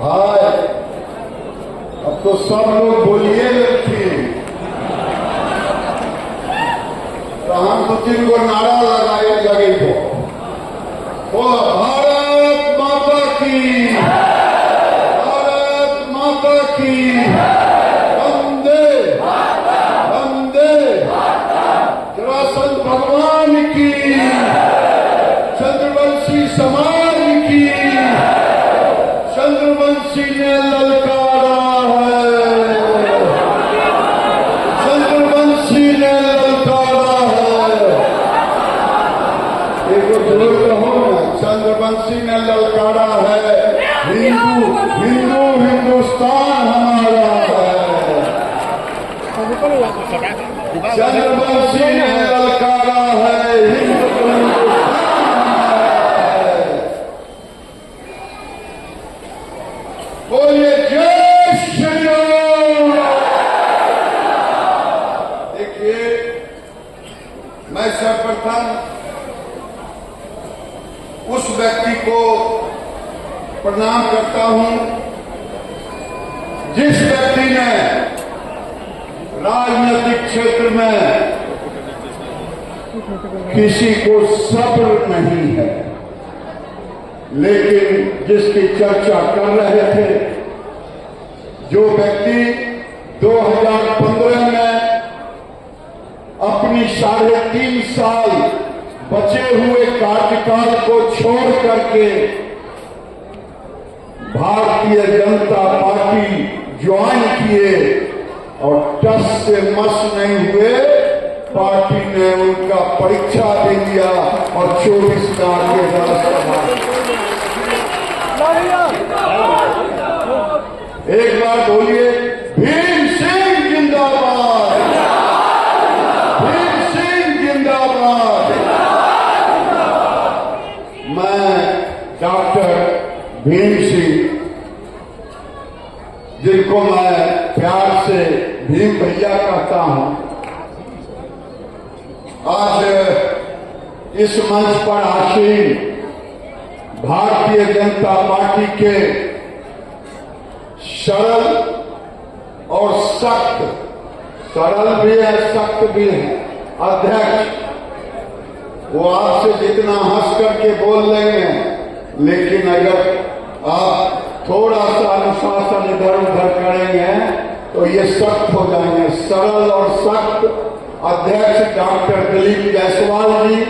भाई अब तो सब लोग बोलिए लगती, तो हम तो 3 को नारा लगाए लगे को भारत माता की, भारत माता की, वंदे वंदे, जरासंध भगवान की, चंद्रवंशी समाज की, चंद्रवंशी ने ललकारा है, चंद्रवंशी ने ललकारा है। एक जरूर कहो ना, चंद्रवंशी ने ललकारा है, हिंदू हिंदू हिंदुस्तान हमारा है, चंद्रवंशी ने ललकारा है, हिंदू बोलिए जय श्री राम। देखिए, मैं सर्वप्रथम उस व्यक्ति को प्रणाम करता हूं जिस व्यक्ति ने राजनीतिक क्षेत्र में किसी को सब्र नहीं है, लेकिन जिसकी चर्चा कर रहे थे, जो व्यक्ति 2015 में अपनी 3.5 साल बचे हुए कार्यकाल को छोड़ करके भारतीय जनता पार्टी ज्वाइन किए और टस से मस नहीं हुए, पार्टी ने उनका परीक्षा दे दिया और 24 के रास्ता। एक बार बोलिए भीम सिंह जिंदाबाद, भीम सिंह जिंदाबाद। मैं डॉक्टर भीम सिंह, जिनको मैं प्यार से भीम भैया कहता हूं, आज इस मंच पर आसीन भारतीय जनता पार्टी के सरल और सख्त, सरल भी है सख्त भी है अध्यक्ष, वो आपसे जितना हंस करके बोल लेंगे, लेकिन अगर आप थोड़ा सा अनुशासन इधर उधर करेंगे तो ये सख्त हो जाएंगे। सरल और सख्त अध्यक्ष डॉक्टर दिलीप जायसवाल जी,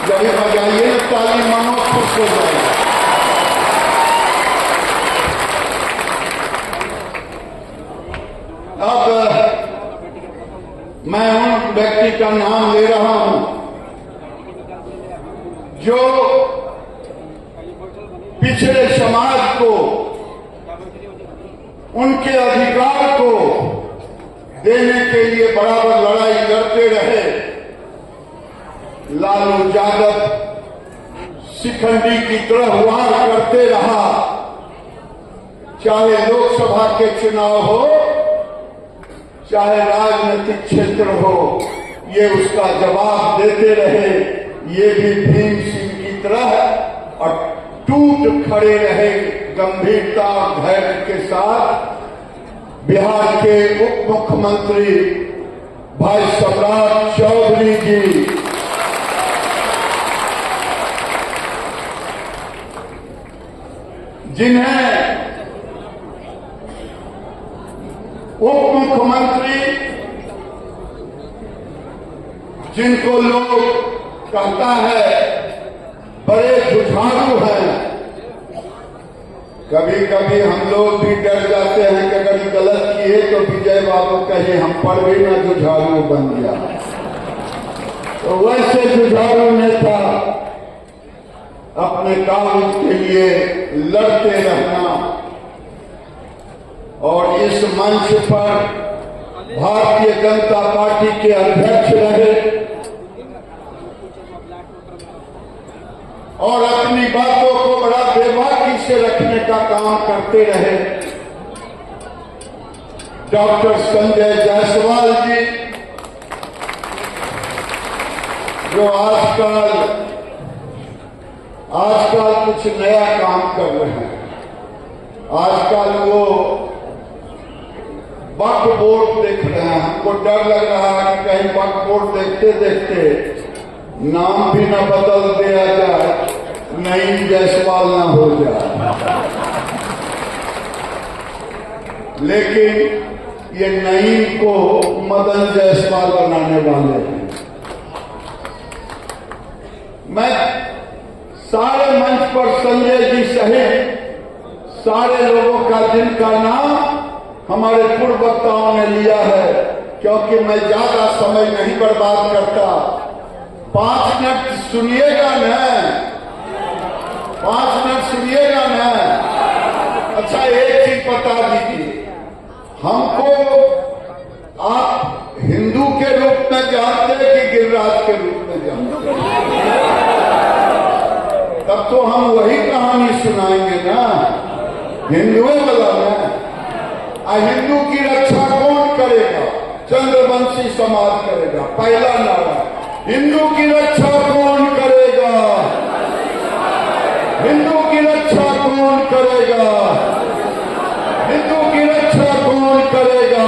जब बजाइए ताली मानो खुश हो जाएगा। अब मैं उन व्यक्ति का नाम ले रहा हूं जो पिछड़े समाज को, उनके अधिकार को देने के लिए बराबर लड़ाई करते रहे। लालू यादव शिखंडी की तरह वार करते रहा, चाहे लोकसभा के चुनाव हो चाहे राजनीतिक क्षेत्र हो, ये उसका जवाब देते रहे। ये भी भीम सिंह की तरह और टूट खड़े रहे गंभीरता और धैर्य के साथ। बिहार के उप मुख्यमंत्री भाई सम्राट चौधरी जी, जिन्हें उप मुख्यमंत्री, जिनको लोग कहता है बड़े जुझारू हैं, कभी कभी हम लोग भी डर जाते हैं कि अगर गलत किए तो विजय बाबू कहे हम पर भी ना जुझारू बन गया। तो वैसे जुझारू नेता अपने काम के लिए लड़ते रहना, और इस मंच पर भारतीय जनता पार्टी के अध्यक्ष रहे और अपनी बातों को बड़ा बेबाकी से रखने का काम करते रहे। डॉक्टर संजय जायसवाल जी, जो आजकल आजकल कुछ नया काम कर रहे हैं। आजकल वो वक्फ बोर्ड देख रहे हैं। हमको डर लग रहा है कि कहीं वक्फ बोर्ड देखते देखते नाम भी न बदल दिया जाए, नईम जायसवाल ना हो जाए। लेकिन ये नईम को मदन जायसवाल बनाने वाले हैं। मैं सारे मंच पर संजय जी सहित सारे लोगों का जिनका नाम हमारे पूर्व वक्ताओं ने लिया है, क्योंकि मैं ज्यादा समय नहीं बर्बाद करता। 5 मिनट सुनिएगा न, 5 मिनट सुनिएगा न। अच्छा, एक चीज बता दीजिए, हमको आप हिंदू के रूप में जानते हैं कि गिरिराज के रूप में जानते हैं? तब तो हम वही कहानी सुनाएंगे ना, हिंदुओं वाला ना। हिंदू की रक्षा कौन करेगा? चंद्रवंशी समाज करेगा। पहला नारा, हिंदू की रक्षा कौन करेगा? हिंदू की रक्षा कौन करेगा? हिंदू की रक्षा कौन करेगा?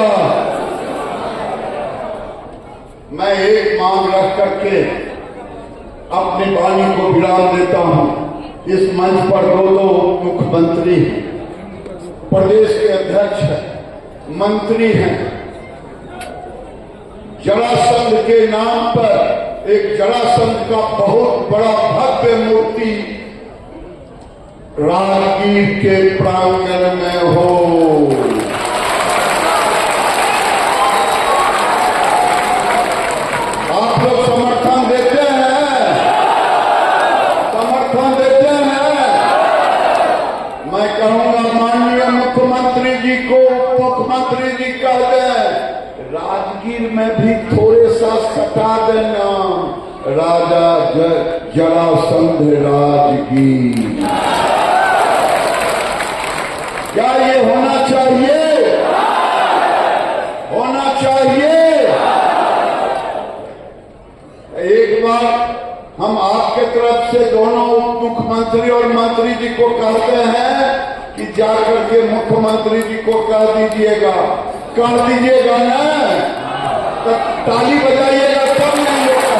मैं एक मांग रख करके अपनी वाणी को विराम देता हूं। इस मंच पर दो मुख्यमंत्री हैं, प्रदेश के अध्यक्ष हैं, मंत्री हैं। जरासंध के नाम पर एक जरासंध का बहुत बड़ा भव्य मूर्ति राजगीर के प्रांगण में हो। आप लोग समर्थन देते हैं? समर्थन देते हैं? मैं कहूंगा माननीय मुख्यमंत्री जी को, मुख्यमंत्री जी कह दें राजगीर में भी थोड़े सा सटा देना, राजा जरासंध राजगीर। क्या ये होना चाहिए? होना चाहिए। एक बार हम आपके तरफ से दोनों उप मुख्यमंत्री और मंत्री जी को कहते हैं कि जाकर के मुख्यमंत्री जी को कह दीजिएगा, कर दीजिएगा ना, तो ताली बजाइएगा तब नहीं होगा।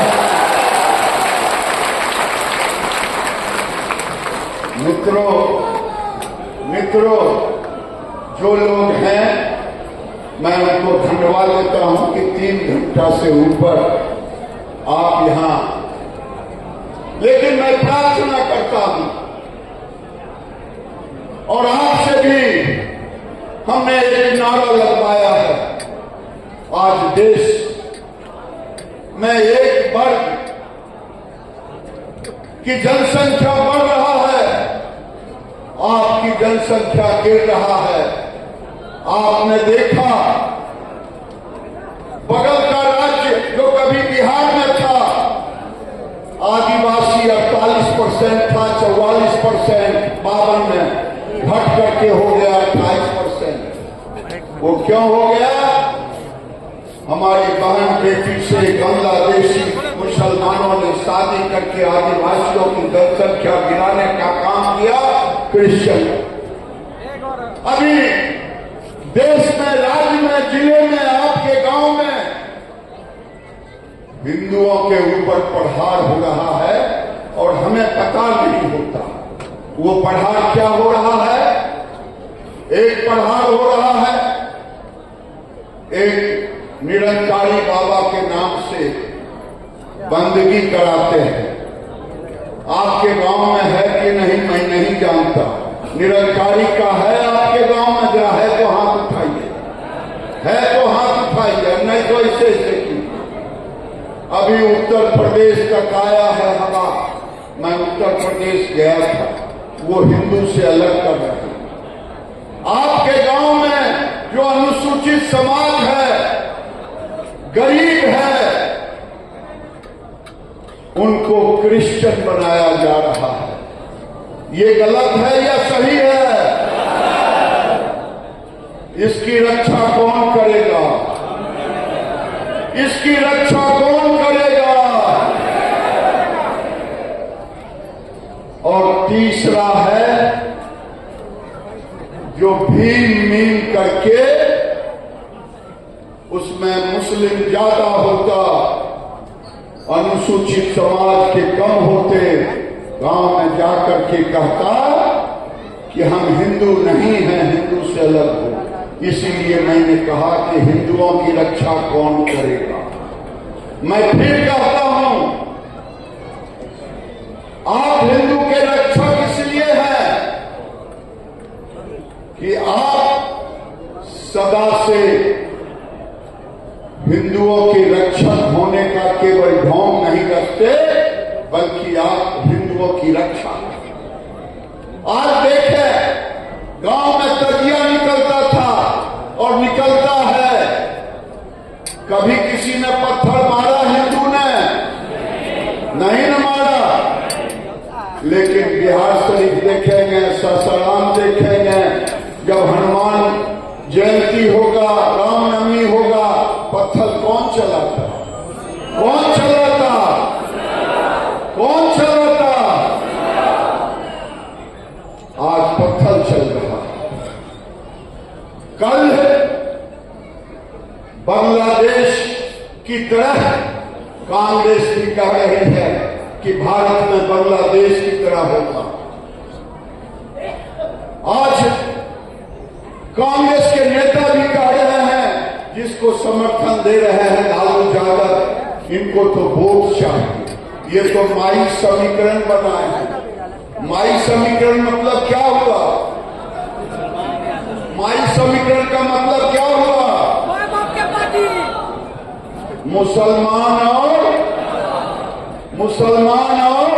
मित्रों, जो लोग हैं मैं उनको धन्यवाद देता हूं कि 3 घंटा से ऊपर आप यहां, लेकिन मैं प्रार्थना करता हूं और आपसे भी हमने एक नारा लगवाया है। आज देश में एक वर्ग की जनसंख्या बढ़ रहा है, आपकी जनसंख्या गिर रहा है। आपने देखा बगल का राज्य जो कभी बिहार में था, आदिवासी 48% था, 44% 52 में घट करके हो गया 28%। वो क्यों हो गया? हमारी बहन बेटी से बांग्लादेशी मुसलमानों ने शादी करके आदिवासियों की जनसंख्या गिराने का काम किया क्रिश्चियन। अभी देश में, राज्य में, जिले में, आपके गांव में हिंदुओं के ऊपर प्रहार हो रहा है और हमें पता नहीं होता। वो प्रहार क्या हो रहा है? एक प्रहार हो रहा है, एक निरंकारी बाबा के नाम से बंदगी कराते हैं। आपके गांव में है कि नहीं मैं नहीं जानता। निरंकारी का है आपके गांव में? जरा है तो हाथ उठाइए, है तो हाथ उठाइए, नहीं तो ऐसे कीजिए। अभी उत्तर प्रदेश तक आया है हवा। मैं उत्तर प्रदेश गया था, वो हिंदू से अलग कर रहे हैं। आपके गांव में जो अनुसूचित समाज है, गरीब है, उनको क्रिश्चियन बनाया जा रहा है। ये गलत है या सही है? इसकी रक्षा कौन करेगा? इसकी रक्षा कौन करेगा? और जो भीम मीम करके उसमें मुस्लिम ज्यादा होता, अनुसूचित समाज के कम होते, गांव में जाकर के कहता कि हम हिंदू नहीं हैं, हिंदू से अलग हो। इसीलिए मैंने कहा कि हिंदुओं की रक्षा कौन करेगा। मैं फिर कहता हूं, आप हिंदू के रक्षक इसलिए हैं कि आप सदा से हिंदुओं के रक्षक होने का केवल ढोंग नहीं रखते, बल्कि आप हिंदुओं की रक्षा करते। आज देखें, गांव में तजिया निकलता था और निकलता है, कभी किसी ने पत्थर मारा हिंदू ने? नहीं न मारा। लेकिन बिहार शरीफ देखेंगे, ससाराम देखेंगे, जब हनुमान जयंती होगा, रामनवमी होगा, पत्थर कौन चलाता? कौन चलाता? कौन चलाता? आज पत्थर चल रहा। कल बांग्लादेश की तरह कांग्रेस भी कह रही है कि भारत में बांग्लादेश की तरह होगा। आज कांग्रेस के नेता भी कह रहे हैं, जिसको समर्थन दे रहे हैं लालू यादव, इनको तो वोट चाहिए। ये तो माई समीकरण बनाए हैं। माई समीकरण मतलब क्या हुआ? माई समीकरण का मतलब क्या हुआ? मुसलमान और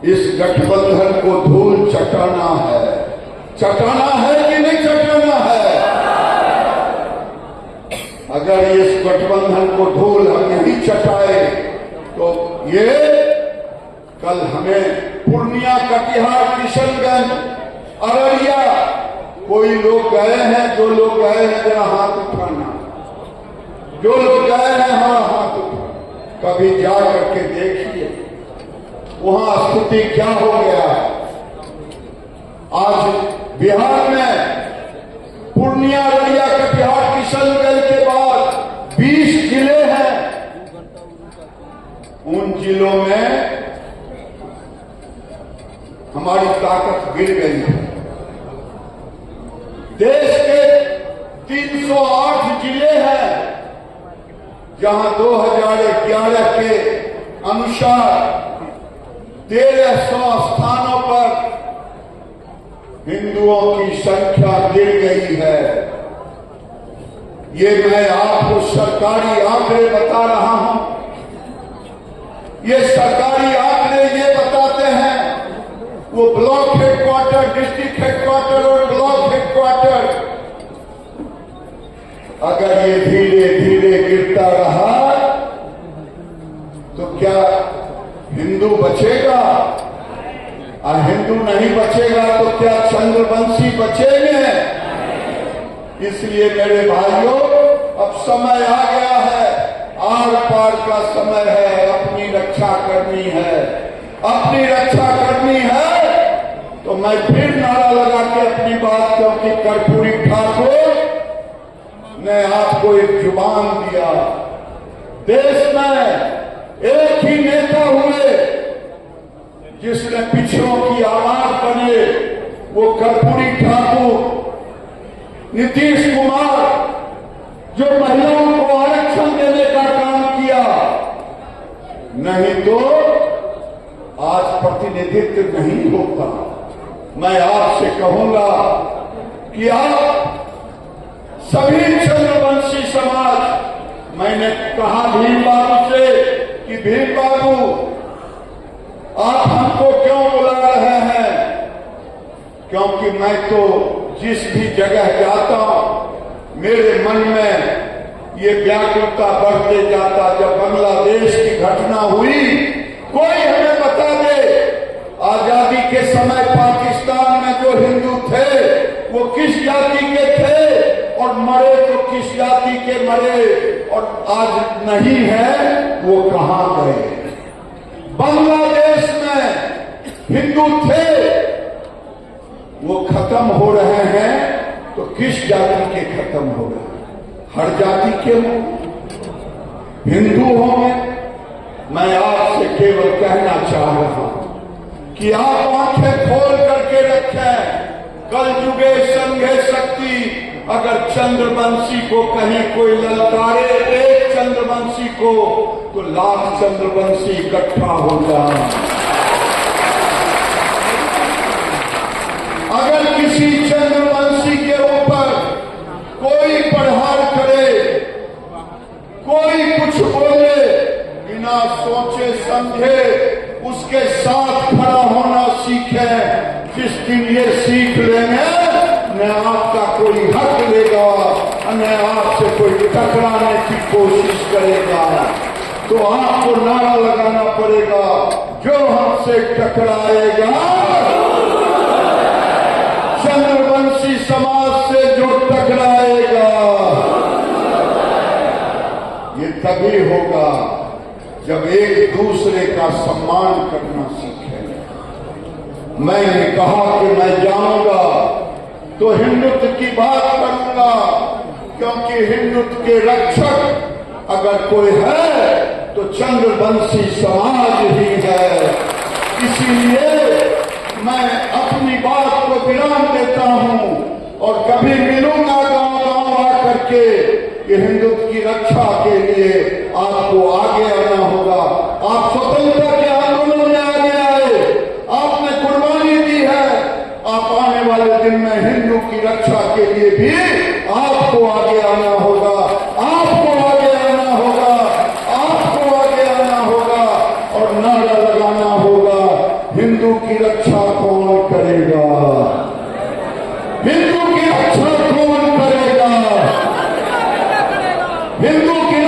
इस गठबंधन को धूल चटाना है। चटाना है कि नहीं चटाना है? अगर इस गठबंधन को धूल हम नहीं चटाए तो ये कल हमें पूर्णिया, कटिहार, किशनगंज, अररिया, कोई लोग गए हैं? जो लोग गए हैं जरा हाथ उठाना। जो लोग गए हैं हमारा हाथ उठाना। कभी जा करके देखिए वहां स्थिति क्या हो गया है। आज बिहार में पूर्णिया, अररिया, कटिहार, किशनगंज के बाद 20 जिले हैं। उन जिलों में हमारी ताकत गिर गई है। देश के 308 जिले हैं जहां 2011 के अनुसार 1300 स्थानों पर हिंदुओं की संख्या गिर गई है। ये मैं आपको सरकारी आंकड़े बता रहा हूं। ये सरकारी आंकड़े ये बताते हैं, वो ब्लॉक हेडक्वार्टर, डिस्ट्रिक्ट हेडक्वार्टर और ब्लॉक हेडक्वार्टर, अगर ये धीरे धीरे गिरता रहा तो क्या हिंदू बचेगा? और हिंदू नहीं बचेगा तो क्या चंद्रवंशी बचेंगे? इसलिए मेरे भाइयों, अब समय आ गया है, आर पार का समय है। अपनी रक्षा करनी है, अपनी रक्षा करनी है। तो मैं फिर नारा लगा के अपनी बात, क्योंकि कर्पूरी ठाकुर ने आपको एक जुबान दिया। देश में एक ही नेता हुए जिसने पिछड़ों की आवाज बने, वो कर्पूरी ठाकुर, नीतीश कुमार, जो महिलाओं को आरक्षण देने का काम किया। नहीं तो आज प्रतिनिधित्व नहीं होता। मैं आपसे कहूंगा कि आप सभी चंद्रवंशी समाज, मैंने कहा भीम बाबू से कि भीम बाबू आप हमको क्यों बुला रहे हैं? क्योंकि मैं तो जिस भी जगह जाता हूं मेरे मन में ये व्याकुलता बढ़ते जाता। जब बांग्लादेश की घटना हुई, कोई हमें बता दे आजादी के समय पाकिस्तान में जो हिंदू थे वो किस जाति के थे और मरे तो किस जाति के मरे, और आज नहीं है वो कहां गए? बांग्लादेश में हिंदू थे वो खत्म हो रहे हैं तो किस जाति के खत्म हो रहे हैं? हर जाति के हिंदू होंगे। मैं आपसे केवल कहना चाह रहा हूं कि आप आंखें खोल करके रखें। कल युगे संघे शक्ति। अगर चंद्रवंशी को कहीं कोई ललकारे एक चंद्रवंशी को, तो लाख चंद्रवंशी इकट्ठा हो जाए। अगर किसी चंद्रवंशी के ऊपर कोई प्रहार करे, कोई कुछ बोले, बिना सोचे समझे उसके साथ खड़ा होना सीखे। जिस दिन ये सीख लेंगे, न आपका कोई हक लेगा, न आपसे कोई टकराने की कोशिश करेगा। तो आपको नारा लगाना पड़ेगा, जो हमसे टकराएगा, चंद्रवंशी समाज से जो टकराएगा, ये तभी होगा जब एक दूसरे का सम्मान करना सीखे। मैंने कहा कि मैं जाऊंगा तो हिंदुत्व की बात करूंगा, क्योंकि हिंदुत्व के रक्षक अगर कोई है तो चंद्रवंशी समाज ही है। इसीलिए मैं अपनी बात को विराम देता हूं और कभी मिलूंगा गांव-गांव आकर के कि हिंदुत्व की रक्षा के लिए आपको आगे आना होगा। आप स्वतंत्रता के आंदोलन में आगे आए, आपने कुर्बानी दी है। आप आने वाले दिन में हिंदू की रक्षा के लिए भी आपको आगे आना होगा, आपको आगे आना होगा, आपको आगे आना होगा और नारा लगाना होगा, हिंदू की रक्षा कौन करेगा? हिंदू की रक्षा कौन करेगा? हिंदू की